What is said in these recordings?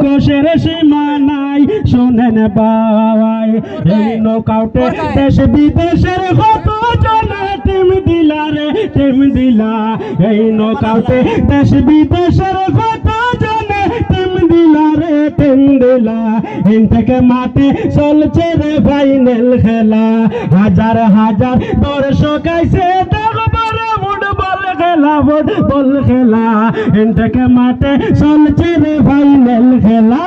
কোষের সীমা নাই শোনেন ভাই এই নকআউটে দেশ বিদেশের কত জনে টিম দিলা রে টিম দিলা এই নকআউটে দেশ বিদেশের কত জনে টিম দিলা রে টিম দিলা ইন থেকে মাঠে চলছে রে ফাইনাল খেলা হাজার হাজার দর্শক আইছে দেখবো রে ফুটবল খেলা ফুটবল খেলা ইন থেকে মাঠে চলছে রে ফাইনাল খেলা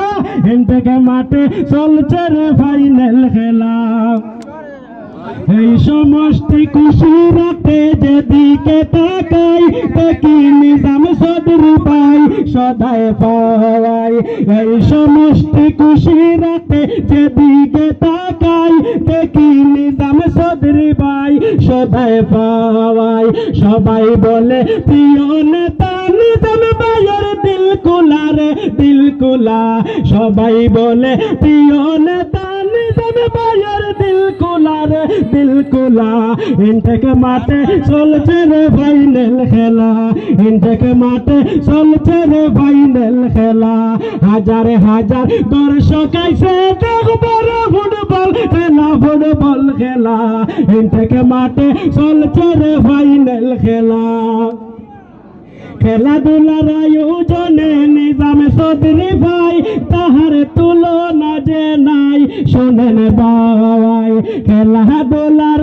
ইন থেকে মাঠে চলছে রে ফাইনাল খেলা এই সমষ্টি খুশি রাখতে যেদিকে তাকাই দেখি নিজাম চৌধুরী ভাই সদাই পাই এই সমষ্টি খুশি রাখতে যেদিকে তাকাই দেখি নিজাম চৌধুরী ভাই সদাই পাই সবাই বলে প্রিয় নেতা নিজাম ভাইয়ের দিল কুলা রে দিল কুলা সবাই বলে প্রিয় নেতা নিজাম ভাইয়ের দিল কুলা রে দিল কুলা ইন থেকে মাঠে চলছে রে ফাইনাল খেলা ইন থেকে মাঠে চলছে রে ফাইনাল খেলা হাজার হাজার দর্শক আইছে দেখবো রে ফুটবল খেলা ফুটবল খেলা ইন থেকে মাঠে চলছে রে ফাইনাল খেলা খেলাধুলার আয়োজনে নিজাম চৌধুরী ভাই তাহার তুলনা যে নাই শোনেন ভাই খেলাধুলার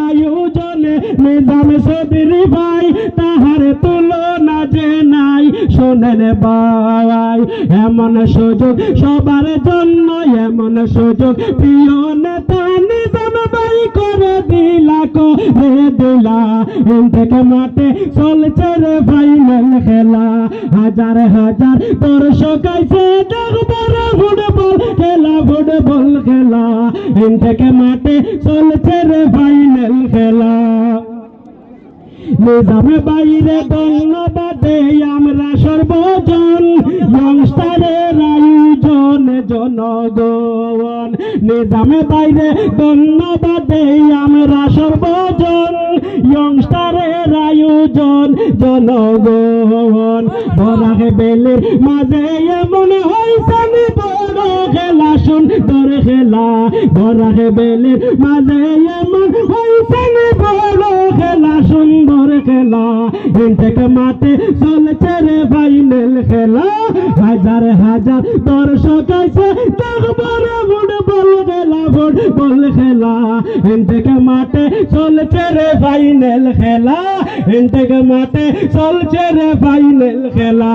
আয়োজনে নিজাম চৌধুরী ভাই তাহার তুলনা যে নাই শোনেন ভাই এমন সুযোগ সবার জন্য এমন সুযোগ প্রিয় নেতা নিজাম ভাই করে দিলা করে দিলা ইন থেকে মাঠে চলছে রে ফাইনাল খেলা হাজার হাজার দর্শক আইছে দেখবো রে ফুটবল খেলা ফুটবল খেলা ইন থেকে মাঠে চলছে রে ফাইনাল খেলা নিজাম বাইরে ধন্যবাদে আমরা সর্বজন ইয়ংস্টারের আয়োজন জনগণ নিজাম বাইরে ধন্যবাদে আমরা সর্বজন ইয়ংস্টারের আয়োজন জনগণ বরাহে বেলের মাঝে এমন হইছে বড় খেলা সুন্দর খেলা বরাহে বেলের মাঝে এমন হইছে বড় খেলা সুন্দর খেলা ইন থেকে মাঠে চলছে রে ফাইনাল খেলা হাজার হাজার দর্শক আইছে দেখবো রে ফুটবল খেলা ফুটবল খেলা ইন থেকে মাঠে চলছে রে ফাইনাল খেলা ইন থেকে মাঠে চলছে রে ফাইনাল খেলা।